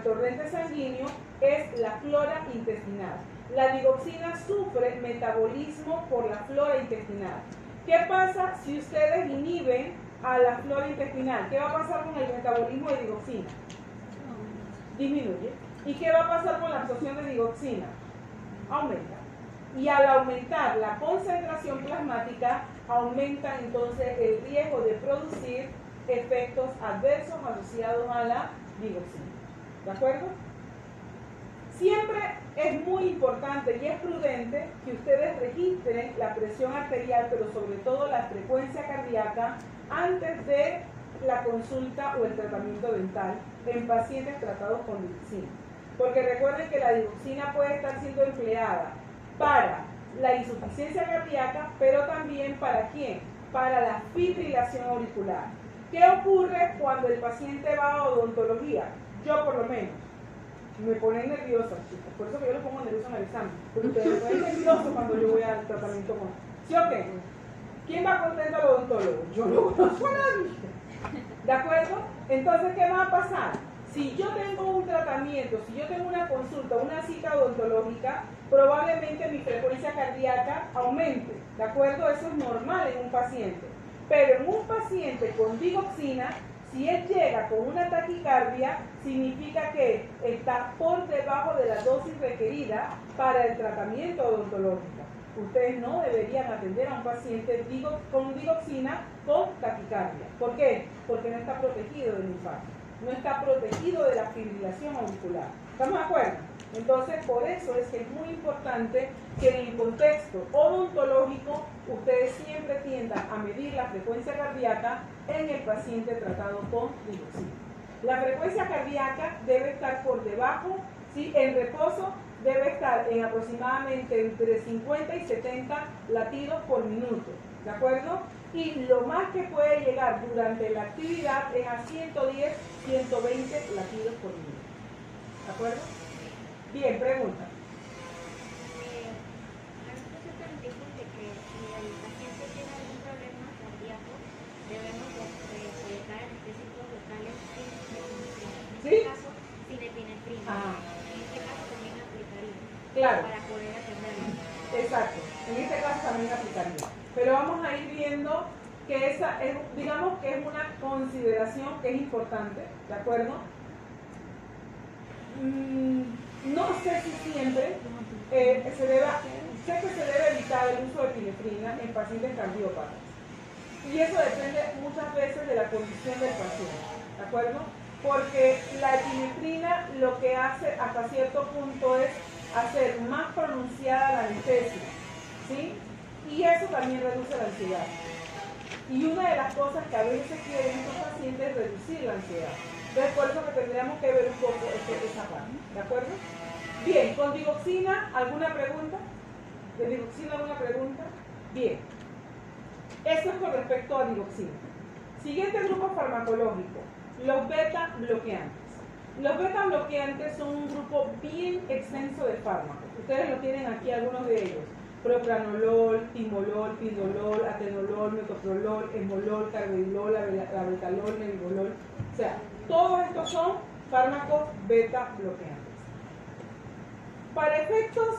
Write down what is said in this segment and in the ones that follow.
al torrente sanguíneo es la flora intestinal. La digoxina sufre metabolismo por la flora intestinal. ¿Qué pasa si ustedes inhiben a la flora intestinal? ¿Qué va a pasar con el metabolismo de digoxina? Disminuye. ¿Y qué va a pasar con la absorción de digoxina? Aumenta. Y al aumentar la concentración plasmática, aumenta entonces el riesgo de producir efectos adversos asociados a la digoxina. ¿De acuerdo? Siempre es muy importante y es prudente que ustedes registren la presión arterial, pero sobre todo la frecuencia cardíaca, antes de la consulta o el tratamiento dental en pacientes tratados con digoxina. Porque recuerden que la digoxina puede estar siendo empleada para la insuficiencia cardíaca, pero también ¿para quién? Para la fibrilación auricular. ¿Qué ocurre cuando el paciente va a odontología? Yo por lo menos me pone nerviosa, chicos, por eso que yo lo pongo nervioso en el examen, porque ustedes me ponen nervioso cuando yo voy al tratamiento con... ¿Sí o qué? ¿Quién va contento al odontólogo? Yo no conozco a nadie. ¿De acuerdo? Entonces, ¿qué va a pasar? Si yo tengo un tratamiento, si yo tengo una consulta, una cita odontológica, probablemente mi frecuencia cardíaca aumente, ¿de acuerdo? Eso es normal en un paciente. Pero en un paciente con digoxina, si él llega con una taquicardia, significa que está por debajo de la dosis requerida para el tratamiento odontológico. Ustedes no deberían atender a un paciente con digoxina con taquicardia. ¿Por qué? Porque no está protegido del infarto, no está protegido de la fibrilación auricular. ¿Estamos de acuerdo? Entonces, por eso es que es muy importante que en el contexto odontológico ustedes siempre tiendan a medir la frecuencia cardíaca en el paciente tratado con digoxina. La frecuencia cardíaca debe estar por debajo, ¿sí? En reposo debe estar en aproximadamente entre 50 y 70 latidos por minuto, ¿de acuerdo? Y lo más que puede llegar durante la actividad es a 110, 120 latidos por minuto, ¿de acuerdo? Bien, pregunta. ¿Sí? Sin epinefrina. Ah. En este caso también aplicaría. Claro. Para poder atenderlo. Exacto. En este caso también aplicaría. Pero vamos a ir viendo que esa es, digamos que es una consideración que es importante, ¿de acuerdo? No sé si siempre sé que se debe evitar el uso de epinefrina en pacientes cardiópatas. Y eso depende muchas veces de la condición del paciente, ¿de acuerdo? Porque la epinefrina lo que hace hasta cierto punto es hacer más pronunciada la anestesia, ¿sí? Y eso también reduce la ansiedad. Y una de las cosas que a veces se quiere en estos pacientes es reducir la ansiedad. Entonces, por eso que tendríamos que ver un poco esa parte, ¿de acuerdo? Bien, con digoxina, ¿alguna pregunta? ¿De digoxina alguna pregunta? Bien. Esto es con respecto a digoxina. Siguiente grupo farmacológico, los beta bloqueantes. Los beta bloqueantes son un grupo bien extenso de fármacos. Ustedes lo tienen aquí, algunos de ellos. Propranolol, timolol, pindolol, atenolol, metoprolol, esmolol, carvedilol, labetalol, nebivolol. O sea, todos estos son fármacos beta bloqueantes. Para efectos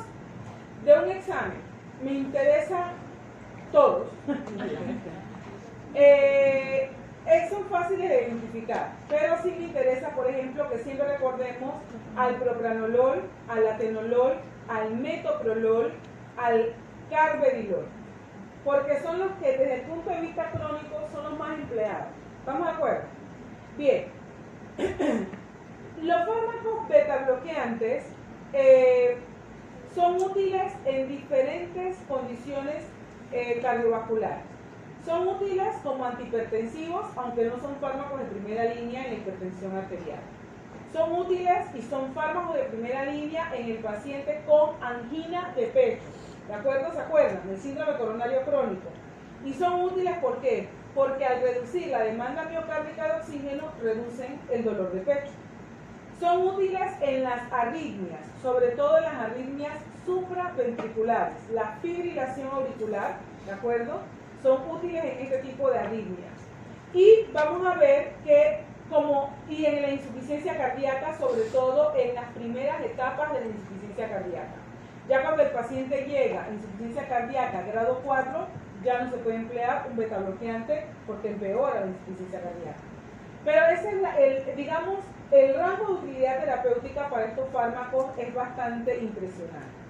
de un examen, me interesan todos. Son fáciles de identificar, pero sí me interesa, por ejemplo, que siempre recordemos al propranolol, al atenolol, al metoprolol, al carvedilol, porque son los que desde el punto de vista crónico son los más empleados. ¿Estamos de acuerdo? Bien. Los fármacos beta bloqueantes son útiles en diferentes condiciones cardiovasculares. Son útiles como antihipertensivos, aunque no son fármacos de primera línea en la hipertensión arterial. Son útiles y son fármacos de primera línea en el paciente con angina de pecho. ¿De acuerdo? ¿Se acuerdan? Del síndrome coronario crónico. Y son útiles ¿por qué? Porque al reducir la demanda miocárdica de oxígeno, reducen el dolor de pecho. Son útiles en las arritmias, sobre todo en las arritmias supraventriculares, la fibrilación auricular, ¿de acuerdo? Son útiles en este tipo de arritmias. Y vamos a ver que y en la insuficiencia cardíaca, sobre todo en las primeras etapas de la insuficiencia cardíaca. Ya cuando el paciente llega a insuficiencia cardíaca grado 4, ya no se puede emplear un beta bloqueante porque empeora la insuficiencia cardíaca. Pero ese es digamos, el rango de utilidad terapéutica para estos fármacos es bastante impresionante.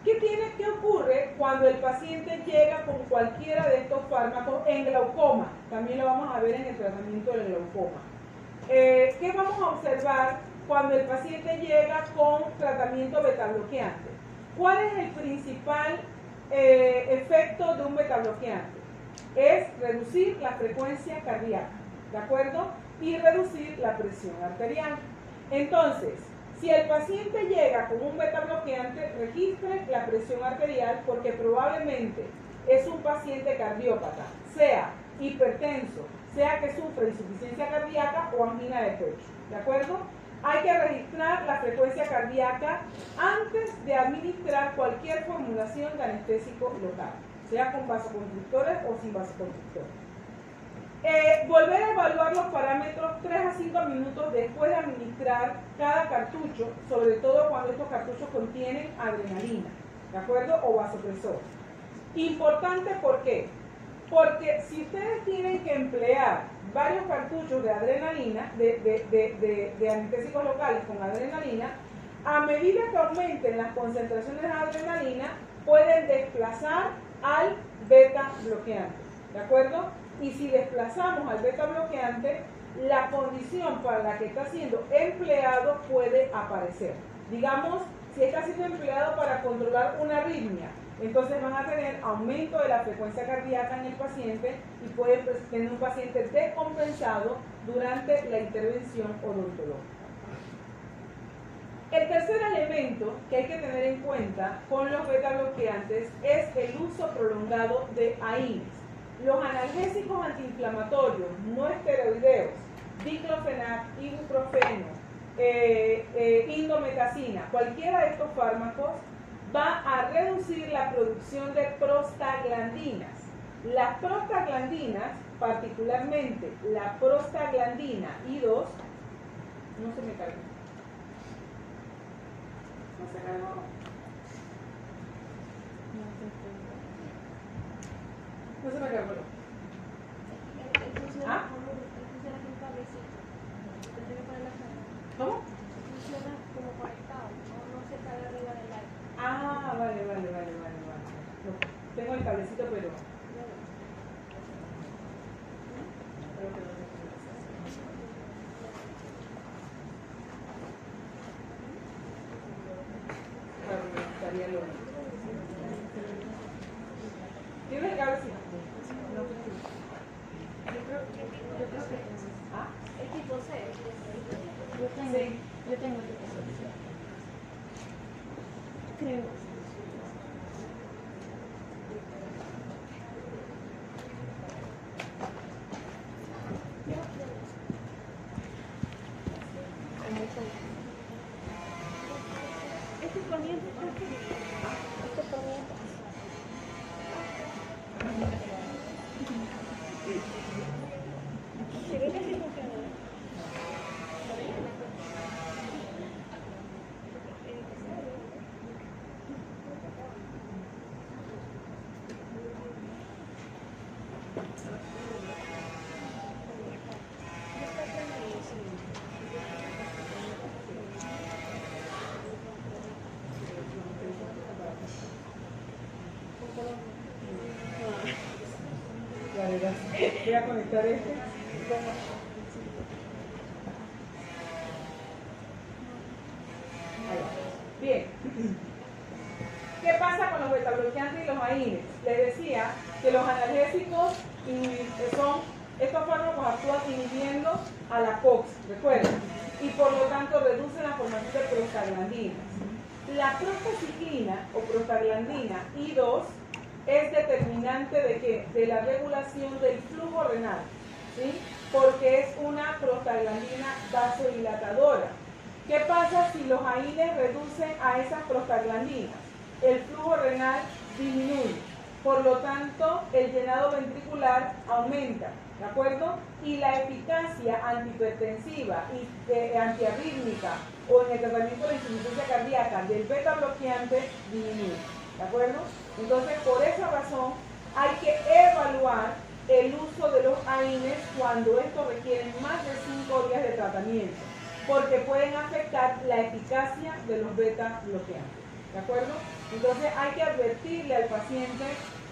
¿Qué ocurre cuando el paciente llega con cualquiera de estos fármacos en glaucoma? También lo vamos a ver en el tratamiento del glaucoma. ¿Qué vamos a observar cuando el paciente llega con tratamiento beta bloqueante? ¿Cuál es el principal efecto de un beta bloqueante? Es reducir la frecuencia cardíaca, ¿de acuerdo? Y reducir la presión arterial. Entonces, si el paciente llega con un beta bloqueante, registre la presión arterial porque probablemente es un paciente cardiópata, sea hipertenso, sea que sufre insuficiencia cardíaca o angina de pecho, ¿de acuerdo? Hay que registrar la frecuencia cardíaca antes de administrar cualquier formulación de anestésico local, sea con vasoconstrictores o sin vasoconstrictores. Volver a evaluar los parámetros 3 a 5 minutos después de administrar cada cartucho, sobre todo cuando estos cartuchos contienen adrenalina, ¿de acuerdo? O vasopresor. Importante, ¿por qué? Porque si ustedes tienen que emplear varios cartuchos de adrenalina, de anestésicos locales con adrenalina, a medida que aumenten las concentraciones de adrenalina, pueden desplazar al beta bloqueante, ¿de acuerdo? Y si desplazamos al beta bloqueante, la condición para la que está siendo empleado puede aparecer. Digamos, si está siendo empleado para controlar una arritmia, entonces van a tener aumento de la frecuencia cardíaca en el paciente y pueden tener un paciente descompensado durante la intervención odontológica. El tercer elemento que hay que tener en cuenta con los beta bloqueantes es el uso prolongado de AINES. Los analgésicos antiinflamatorios no esteroideos, diclofenac, ibuprofeno, indometacina, cualquiera de estos fármacos va a reducir la producción de prostaglandinas. Las prostaglandinas, particularmente la prostaglandina I2, no se me cargó. No se cargó. No se me cargó. ¿Ah? ¿Cómo? Funciona como conectado, no se cae arriba del aire. Ah, vale. No, tengo el cablecito, pero... Estaría lo mismo. ¿Tienes el cablecito? No. Yo creo que ¿Ah? es tipo C. Sí. Yo tengo el tipo C. Creo. Este corriente creo que este corriente. Se ve que sí funciona. Voy a conectar este. Ahí va. Bien. ¿Qué pasa con los betabloqueantes y los AINES? Les decía que los analgésicos estos fármacos actúan inhibiendo a la COX, ¿recuerdan? Y por lo tanto reducen la formación de prostaglandinas. La prostaciclina o prostaglandina I2 es determinante de ¿qué? De la regulación del flujo renal, ¿sí? Porque es una prostaglandina vasodilatadora. ¿Qué pasa si los AINES reducen a esas prostaglandinas? El flujo renal disminuye, por lo tanto el llenado ventricular aumenta ¿de acuerdo? Y la eficacia antihipertensiva y antiarrítmica o en el tratamiento de la insuficiencia cardíaca del beta bloqueante disminuye, ¿de acuerdo? Entonces, por esa razón, hay que evaluar el uso de los AINES cuando estos requieren más de 5 días de tratamiento, porque pueden afectar la eficacia de los beta bloqueantes, ¿de acuerdo? Entonces hay que advertirle al paciente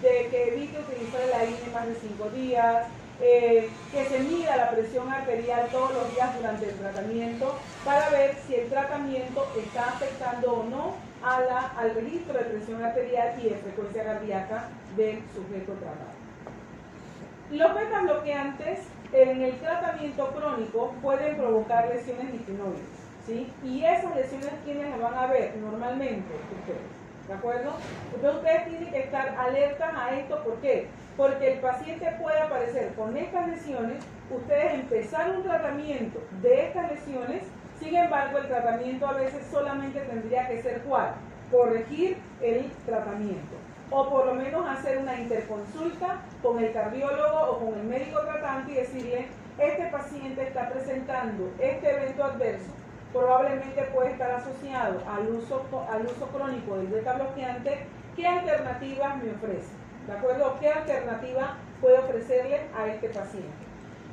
de que evite utilizar el AINE más de 5 días, que se mida la presión arterial todos los días durante el tratamiento para ver si el tratamiento está afectando o no al registro de presión arterial y de frecuencia cardíaca del sujeto tratado. Los beta bloqueantes en el tratamiento crónico pueden provocar lesiones litinoides, ¿sí? Y esas lesiones, ¿quiénes las van a ver? Normalmente ustedes, ¿de acuerdo? Entonces ustedes tienen que estar alertas a esto. ¿Por qué? Porque el paciente puede aparecer con estas lesiones, ustedes empezar un tratamiento de estas lesiones, sin embargo el tratamiento a veces solamente tendría que ser ¿cuál? Corregir el tratamiento, o por lo menos hacer una interconsulta con el cardiólogo o con el médico tratante y decirle, este paciente está presentando este evento adverso, probablemente puede estar asociado al uso crónico del beta bloqueante, ¿qué alternativas me ofrece? ¿De acuerdo? ¿Qué alternativa puede ofrecerle a este paciente?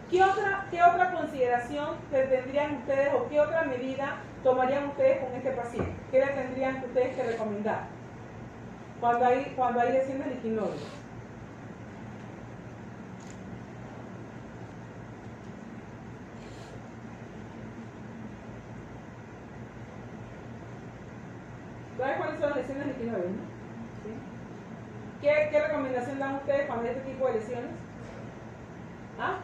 ¿Qué otra consideración tendrían ustedes o qué otra medida tomarían ustedes con este paciente? ¿Qué le tendrían ustedes que recomendar cuando hay lesiones litinoides? ¿Sabes cuáles son las lesiones litinoides, no? ¿Sí? ¿Qué recomendación dan ustedes cuando hay este tipo de lesiones? ¿Ah?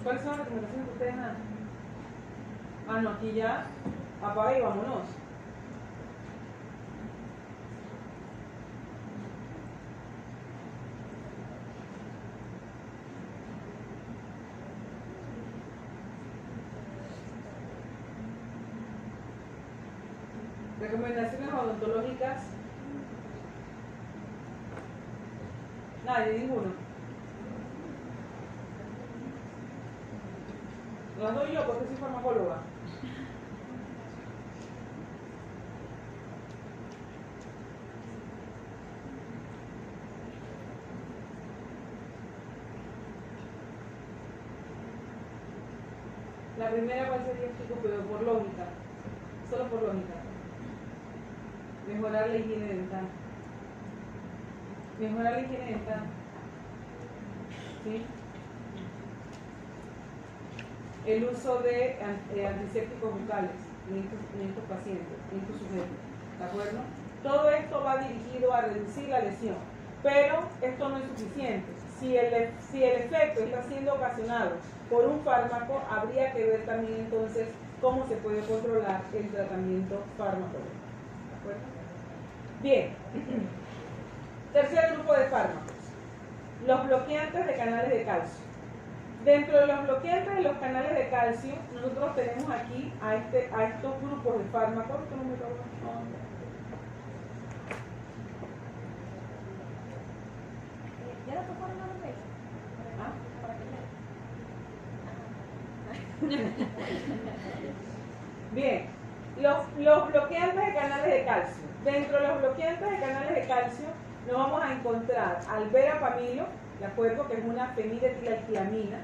¿Cuáles son las recomendaciones que ustedes dan? Ah, no, aquí ya apaga y vámonos. Recomendaciones odontológicas. Nadie, ninguno. Las doy yo porque soy farmacóloga. La primera, ¿cuál sería, chicos? Pero por lógica, solo por lógica. Mejorar la higiene dental. Mejorar la higiene dental. ¿Sí? El uso de antisépticos bucales en estos pacientes, en estos sujetos. ¿De acuerdo? Todo esto va dirigido a reducir la lesión, pero esto no es suficiente. Si el efecto está siendo ocasionado por un fármaco, habría que ver también entonces cómo se puede controlar el tratamiento farmacológico. ¿De acuerdo? Bien. Tercer grupo de fármacos. Los bloqueantes de canales de calcio. Dentro de los bloqueantes de los canales de calcio, nosotros tenemos aquí a estos grupos de fármacos. ¿Ya lo tocaron a la vez? ¿Ah? Bien, los bloqueantes de canales de calcio. Dentro de los bloqueantes de canales de calcio nos vamos a encontrar al verapamilo, ¿de acuerdo? Que es una feniletilalquilamina.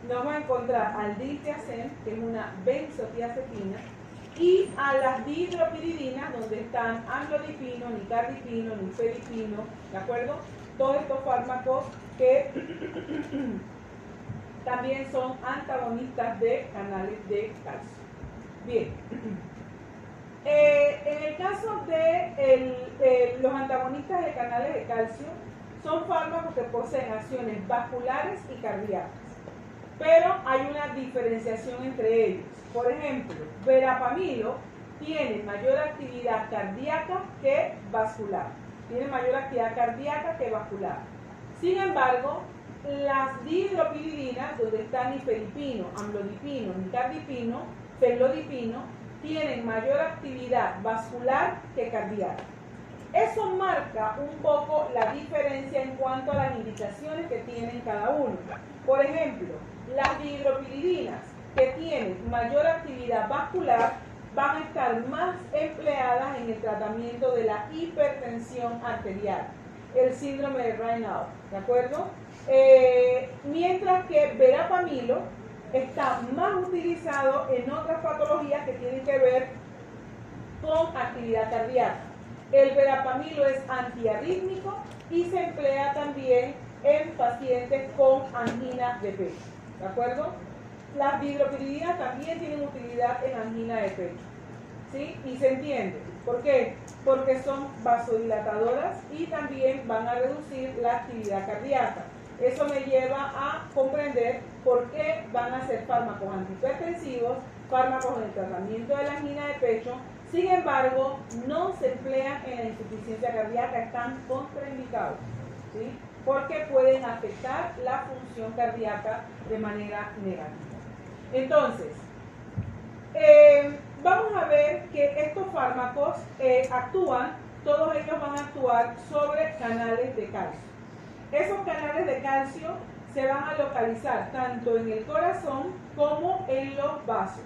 Nos vamos a encontrar al diltiazem, que es una benzotiazepina, y a las dihidropiridinas, donde están amlodipino, nicardipino, nifedipino, ¿de acuerdo? Todos estos fármacos que también son antagonistas de canales de calcio. Bien. En el caso de los antagonistas de canales de calcio, son fármacos que poseen acciones vasculares y cardíacas, pero hay una diferenciación entre ellos. Por ejemplo, verapamilo tiene mayor actividad cardíaca que vascular. Tiene mayor actividad cardíaca que vascular. Sin embargo, las dihidropiridinas, donde están nifedipino, amlodipino, nicardipino, felodipino, tienen mayor actividad vascular que cardíaca. eso marca un poco la diferencia en cuanto a las indicaciones que tienen cada uno. Por ejemplo, las dihidropiridinas que tienen mayor actividad vascular van a estar más empleadas en el tratamiento de la hipertensión arterial, el síndrome de Raynaud, ¿de acuerdo? Mientras que verapamilo está más utilizado en otras patologías que tienen que ver con actividad cardíaca. El verapamilo es antiarrítmico y se emplea también en pacientes con angina de pecho, ¿de acuerdo? Las dihidropiridinas también tienen utilidad en angina de pecho, ¿sí? Y se entiende. ¿Por qué? Porque son vasodilatadoras y también van a reducir la actividad cardíaca. Eso me lleva a comprender por qué van a ser fármacos antihipertensivos, fármacos en el tratamiento de la angina de pecho. Sin embargo, no se emplean en la insuficiencia cardíaca, están contraindicados, ¿sí? Porque pueden afectar la función cardíaca de manera negativa. Entonces, vamos a ver que estos fármacos todos ellos van a actuar sobre canales de calcio. Esos canales de calcio se van a localizar tanto en el corazón como en los vasos.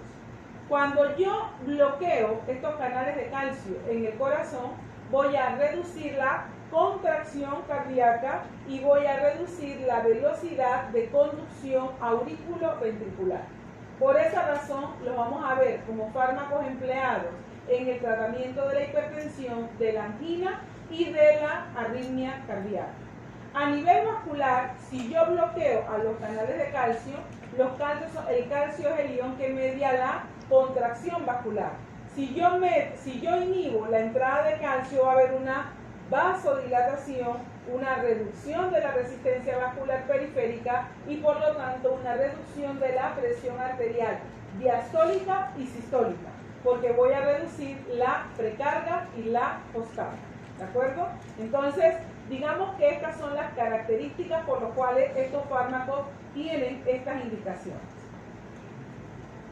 Cuando yo bloqueo estos canales de calcio en el corazón, voy a reducir la contracción cardíaca y voy a reducir la velocidad de conducción auriculoventricular. Por esa razón los vamos a ver como fármacos empleados en el tratamiento de la hipertensión, de la angina y de la arritmia cardíaca. A nivel vascular, si yo bloqueo a los canales de calcio, el calcio es el ion que media la contracción vascular. Si yo inhibo la entrada de calcio, va a haber una vasodilatación, una reducción de la resistencia vascular periférica y por lo tanto una reducción de la presión arterial diastólica y sistólica, porque voy a reducir la precarga y la postcarga, ¿de acuerdo? Entonces, digamos que estas son las características por las cuales estos fármacos tienen estas indicaciones.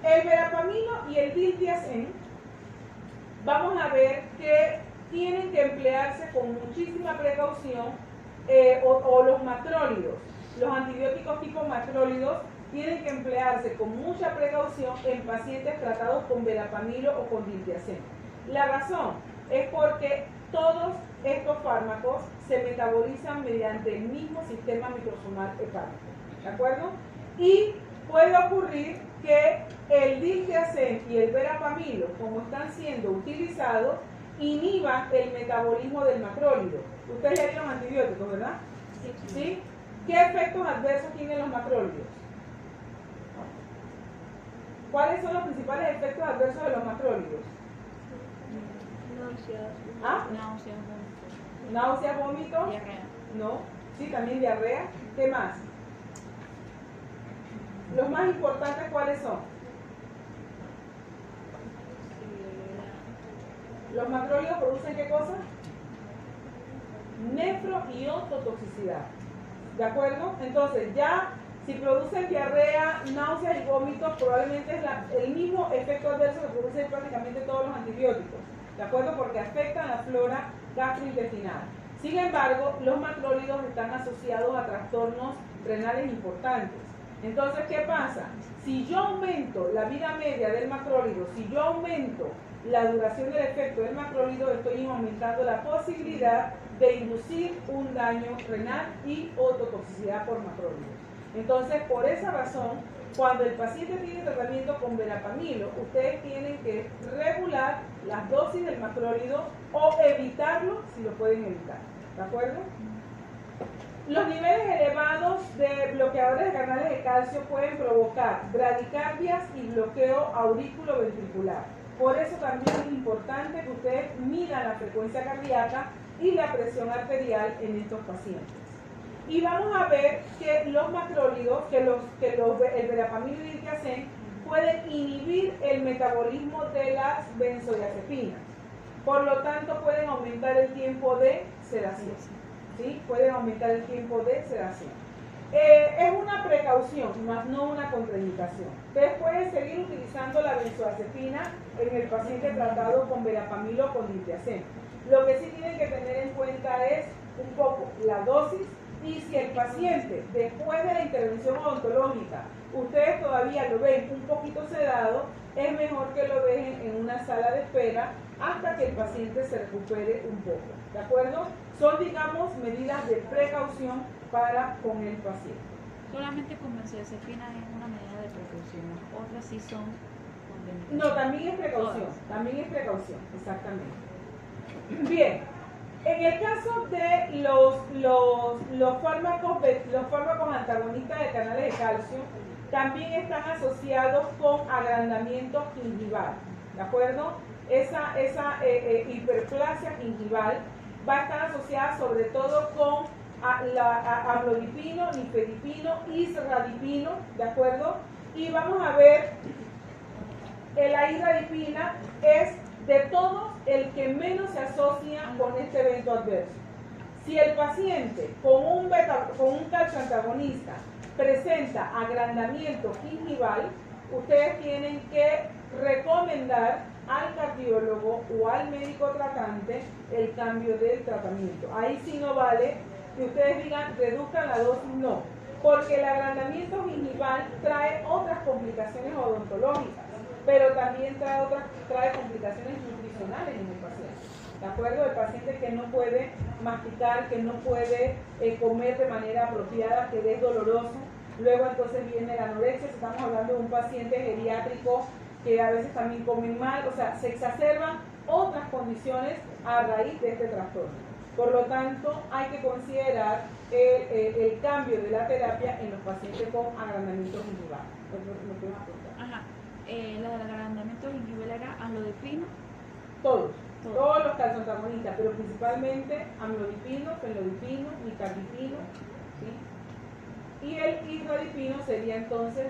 El verapamilo y el diltiazem, vamos a ver que tienen que emplearse con muchísima precaución, o los macrólidos, los antibióticos tipo macrólidos tienen que emplearse con mucha precaución en pacientes tratados con verapamilo o con diltiazem. La razón es porque todos estos fármacos se metabolizan mediante el mismo sistema microsomal hepático, ¿de acuerdo? Y puede ocurrir que el diltiazem y el verapamilo, como están siendo utilizados, inhiban el metabolismo del macrólido. Ustedes ya vieron antibióticos, ¿verdad? ¿Sí? ¿Qué efectos adversos tienen los macrólidos? ¿Cuáles son los principales efectos adversos de los macrólidos? Náuseas, vómitos. Diarrea. No. Sí, también diarrea. ¿Qué más? Los más importantes, ¿cuáles son? ¿Los macrólidos producen qué cosa? Nefro y ototoxicidad. ¿De acuerdo? Entonces, ya si producen diarrea, náuseas y vómitos, probablemente es el mismo efecto adverso que producen prácticamente todos los antibióticos. ¿De acuerdo? Porque afectan la flora gastrointestinal. Sin embargo, los macrólidos están asociados a trastornos renales importantes. Entonces, ¿qué pasa? Si yo aumento la vida media del macrólido, si yo aumento la duración del efecto del macrólido, estoy aumentando la posibilidad de inducir un daño renal y ototoxicidad por macrólidos. Entonces, por esa razón, cuando el paciente tiene tratamiento con verapamilo, ustedes tienen que regular las dosis del macrólido o evitarlo si lo pueden evitar. ¿De acuerdo? Los niveles elevados de bloqueadores de canales de calcio pueden provocar bradicardias y bloqueo auriculoventricular. Por eso también es importante que ustedes midan la frecuencia cardíaca y la presión arterial en estos pacientes. Y vamos a ver que los macrólidos, el verapamilo y el diltiazem pueden inhibir el metabolismo de las benzodiazepinas. Por lo tanto, pueden aumentar el tiempo de sedación. ¿Sí? Pueden aumentar el tiempo de sedación. Es una precaución, más no una contraindicación. Ustedes pueden seguir utilizando la benzodiazepina en el paciente tratado con verapamilo o con diltiazem. Lo que sí tienen que tener en cuenta es un poco la dosis y si el paciente, después de la intervención odontológica, ustedes todavía lo ven un poquito sedado, es mejor que lo dejen en una sala de espera hasta que el paciente se recupere un poco, ¿de acuerdo? Son, digamos, medidas de precaución para con el paciente. Solamente con benzodiazepina es una medida de precaución, otras sí son con beneficio. No, también es precaución, exactamente. Bien, en el caso de los fármacos antagonistas de canales de calcio, también están asociados con agrandamiento gingival, ¿de acuerdo? Esa hiperplasia gingival va a estar asociada sobre todo con amlodipino, nifedipino, isradipino, ¿de acuerdo? Y vamos a ver, la isradipina es de todos el que menos se asocia con este evento adverso. Si el paciente con un calcio antagonista presenta agrandamiento gingival, ustedes tienen que recomendar al cardiólogo o al médico tratante el cambio del tratamiento. Ahí sí no vale que ustedes digan reduzcan la dosis, no, porque el agrandamiento gingival trae otras complicaciones odontológicas, pero también trae complicaciones nutricionales en el paciente. ¿De acuerdo? El paciente que no puede masticar, que no puede comer de manera apropiada, que es doloroso. Luego entonces viene la anorexia, si estamos hablando de un paciente geriátrico que a veces también comen mal, o sea, se exacerban otras condiciones a raíz de este trastorno. Por lo tanto, hay que considerar el cambio de la terapia en los pacientes con agrandamiento gingival. Ajá. La del agrandamiento gingival era amlodipino. Todos los calcioantagonistas, pero principalmente amlodipino, fenlodipino, nicardipino, ¿sí? Y el isradipino sería entonces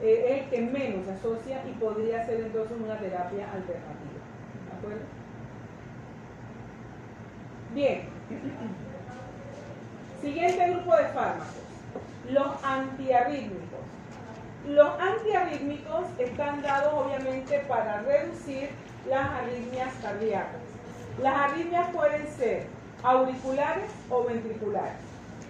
el que menos se asocia y podría ser entonces una terapia alternativa. ¿De acuerdo? Bien. Siguiente grupo de fármacos, los antiarrítmicos. Los antiarrítmicos están dados obviamente para reducir las arritmias cardíacas. Las arritmias pueden ser auriculares o ventriculares.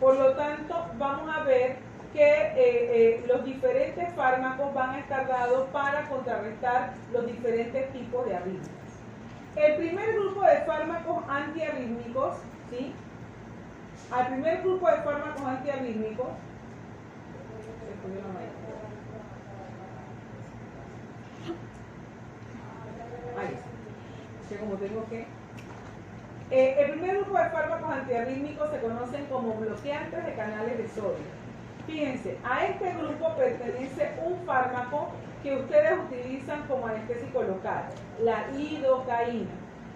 Por lo tanto, vamos a ver que los diferentes fármacos van a estar dados para contrarrestar los diferentes tipos de arritmias. El primer grupo de fármacos antiarrítmicos, ¿sí? Al primer grupo de fármacos antiarrítmicos, ahí está, que como tengo que... el primer grupo de fármacos antiarrítmicos se conocen como bloqueantes de canales de sodio. Fíjense, a este grupo pertenece un fármaco que ustedes utilizan como anestésico local, la lidocaína.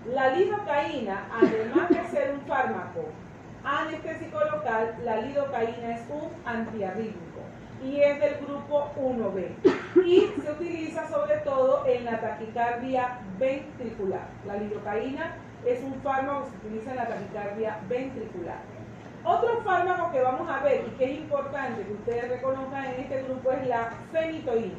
La lidocaína, además de ser un fármaco anestésico local, la lidocaína es un antiarrítmico y es del grupo 1B y se utiliza sobre todo en la taquicardia ventricular. La lidocaína es un fármaco que se utiliza en la taquicardia ventricular. Otro fármaco que vamos a ver y que es importante que ustedes reconozcan en este grupo es la fenitoína.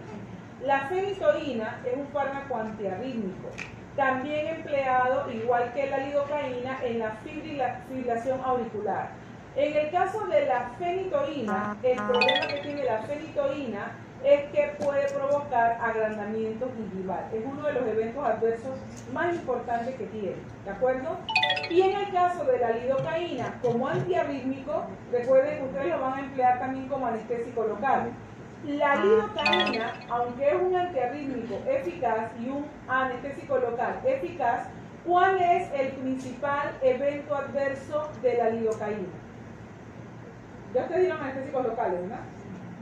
La fenitoína es un fármaco antiarrítmico, también empleado, igual que la lidocaína, en la fibrilación auricular. En el caso de la fenitoína, el problema que tiene la fenitoína es que puede provocar agrandamiento gingival. Es uno de los eventos adversos más importantes que tiene, ¿de acuerdo? Y en el caso de la lidocaína, como antiarrítmico, recuerden que ustedes lo van a emplear también como anestésico local. La lidocaína, aunque es un antiarrítmico eficaz y un anestésico local eficaz, ¿cuál es el principal evento adverso de la lidocaína? Ya ustedes dieron anestésicos locales, ¿verdad?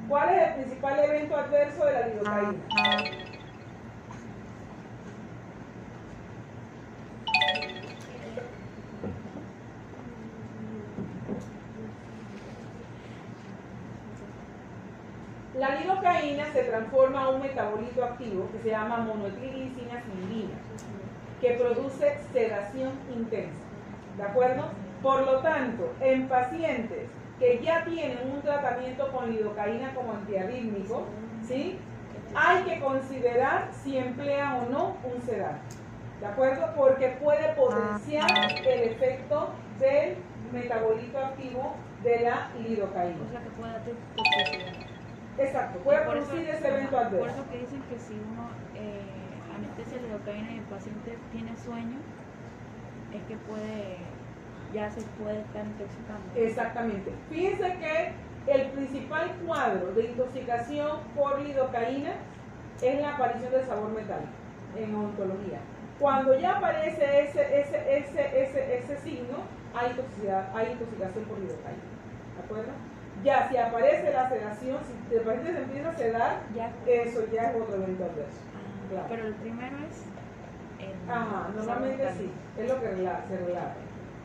¿Cuál es el principal evento adverso de la lidocaína? La lidocaína se transforma a un metabolito activo que se llama monoetilglicina silina, que produce sedación intensa, ¿de acuerdo? Por lo tanto, en pacientes que ya tienen un tratamiento con lidocaína como antiarrítmico, ¿sí? Hay que considerar si emplean o no un sedante. ¿de acuerdo? Porque puede potenciar el efecto del metabolito activo de la lidocaína. O sea que puede dar toxicidad. Exacto, puede Por eso- producir ese evento Por adverso. eso que dicen que si uno anestesia lidocaína y el paciente tiene sueño, es que ya se puede estar intoxicando. Exactamente. Fíjense que el principal cuadro de intoxicación por lidocaína es la aparición del sabor metálico en odontología. Cuando ya aparece ese signo, hay toxicidad, hay intoxicación por lidocaína. ¿De acuerdo? Ya si aparece la sedación, si el paciente se empieza a sedar, eso ya es otro evento adverso. Claro. Pero el primero es Ajá, normalmente sabor sí, es lo que se relata.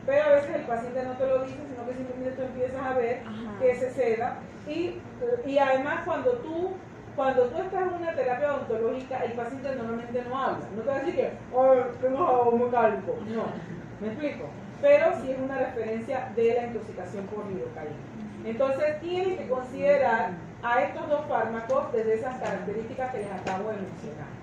Pero a veces el paciente no te lo dice, sino que simplemente tú empiezas a ver Ajá. que se seda. Y además cuando tú estás en una terapia odontológica, el paciente normalmente no habla. No te va a decir que, oh, tengo sabor metálico. No, ¿me explico? Pero sí es una referencia de la intoxicación por lidocaína. Entonces tienen que considerar a estos dos fármacos desde esas características que les acabo de mencionar.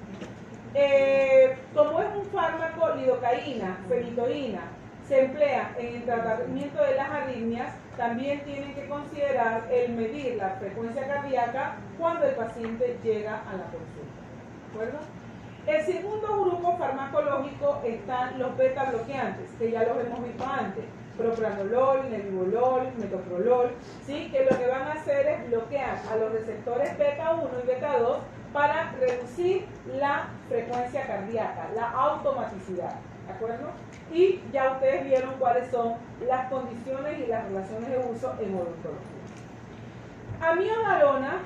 Como es un fármaco, lidocaína, fenitoína, se emplea en el tratamiento de las arritmias, también tienen que considerar el medir la frecuencia cardíaca cuando el paciente llega a la consulta. ¿De acuerdo? El segundo grupo farmacológico están los beta bloqueantes, que ya los hemos visto antes. Propranolol, nebivolol, metoprolol, ¿sí? Que lo que van a hacer es bloquear a los receptores beta 1 y beta 2 para reducir la frecuencia cardíaca, la automaticidad, ¿de acuerdo? Y ya ustedes vieron cuáles son las condiciones y las relaciones de uso en odontología. Amiodarona,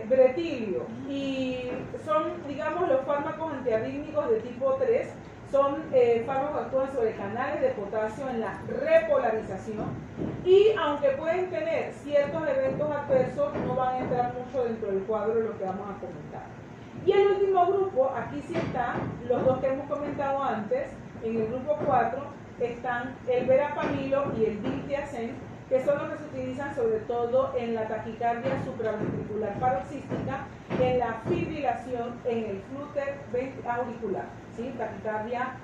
bretilio y son, digamos, los fármacos antiarrítmicos de tipo 3. Son fármacos que actúan sobre canales de potasio en la repolarización y aunque pueden tener ciertos eventos adversos, no van a entrar mucho dentro del cuadro de lo que vamos a comentar. Y el último grupo, aquí sí están los dos que hemos comentado antes. En el grupo 4 están el verapamilo y el diltiazem, que son los que se utilizan sobre todo en la taquicardia supraventricular paroxística, en la fibrilación, en el flúter auricular, ¿sí? Taquicardia,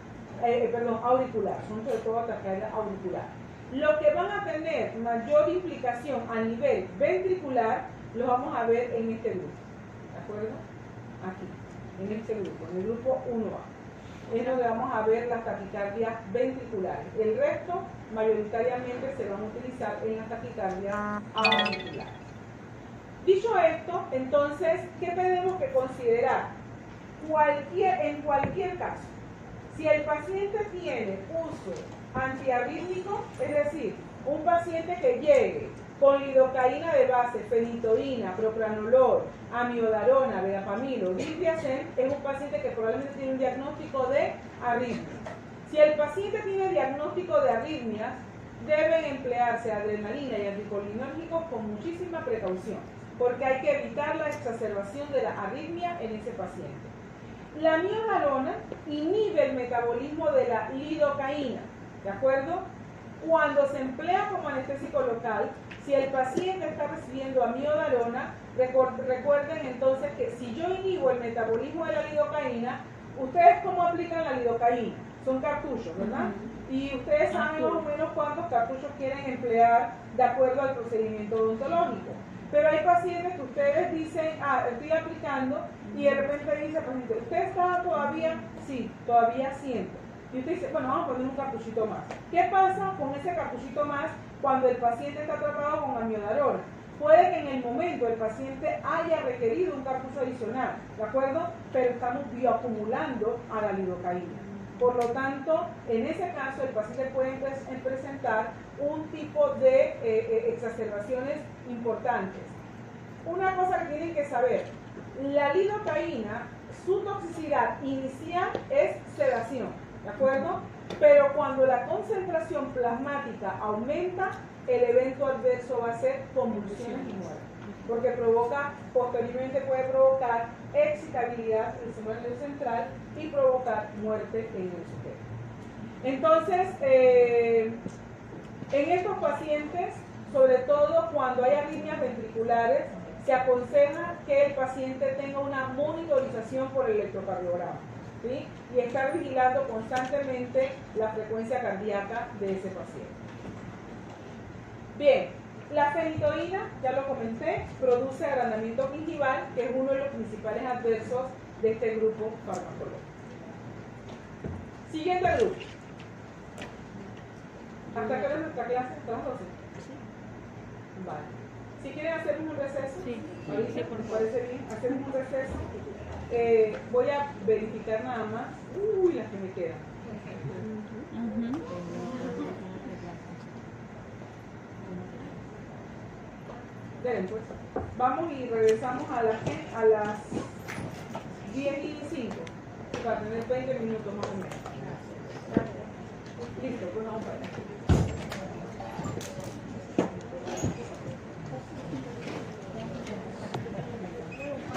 auricular, son sobre todo taquicardia auricular. Lo que van a tener mayor implicación a nivel ventricular, lo vamos a ver en este grupo, ¿de acuerdo? Aquí, en este grupo, en el grupo 1A. Es donde vamos a ver las taquicardias ventriculares. El resto, mayoritariamente, se van a utilizar en las taquicardias auriculares. Dicho esto, entonces, ¿qué tenemos que considerar? En cualquier caso, si el paciente tiene uso antiarrítmico, es decir, un paciente que llegue con lidocaína de base, fenitoína, propranolol, amiodarona, verapamilo, diltiazem, es un paciente que probablemente tiene un diagnóstico de arritmias. Si el paciente tiene diagnóstico de arritmias, deben emplearse adrenalina y anticolinérgicos con muchísima precaución, porque hay que evitar la exacerbación de la arritmia en ese paciente. La amiodarona inhibe el metabolismo de la lidocaína, ¿de acuerdo? Cuando se emplea como anestésico local, si el paciente está recibiendo amiodarona, recuerden entonces que si yo inhibo el metabolismo de la lidocaína, ¿ustedes cómo aplican la lidocaína? Son cartuchos, ¿verdad? Y ustedes saben más o menos cuántos cartuchos quieren emplear de acuerdo al procedimiento odontológico. Pero hay pacientes que ustedes dicen, estoy aplicando, y de repente dice el paciente, ¿usted está todavía? Sí, todavía siento. Y usted dice, bueno, vamos a poner un cartuchito más. ¿Qué pasa con ese cartuchito más cuando el paciente está tratado con amiodarona? Puede que en el momento el paciente haya requerido un cartucho adicional, ¿de acuerdo? Pero estamos bioacumulando a la lidocaína. Por lo tanto, en ese caso, el paciente puede presentar un tipo de exacerbaciones importantes. Una cosa que tienen que saber, la lidocaína, su toxicidad inicial es sedación, ¿de acuerdo? Pero cuando la concentración plasmática aumenta, el evento adverso va a ser convulsiones y muerte, porque posteriormente puede provocar excitabilidad en el sistema nervioso central y provocar muerte en el sujeto. Entonces, en estos pacientes, sobre todo cuando hay arritmias ventriculares, se aconseja que el paciente tenga una monitorización por electrocardiograma. ¿sí? Y estar vigilando constantemente la frecuencia cardíaca de ese paciente. Bien, la fenitoína, ya lo comenté, produce agrandamiento gingival, que es uno de los principales adversos de este grupo farmacológico. Siguiente grupo. ¿Hasta qué hora es nuestra clase? ¿Hasta las 12? Vale. Si quieren hacer un receso, Sí, ahorita, sí, por ¿me favor. parece bien? Hacemos un receso. Voy a verificar nada más. Uy, las que me quedan. Ujú. Deben, pues. Vamos y regresamos a las 10:05 para tener 20 minutos más o menos. Listo, pues vamos para allá.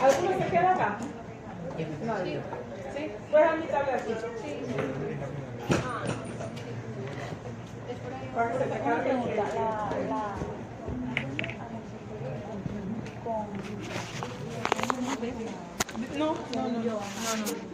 ¿Alguno se queda acá? Nadie. ¿Sí? Pues a mi tabla aquí. Para que se te Una cargue. pregunta, No.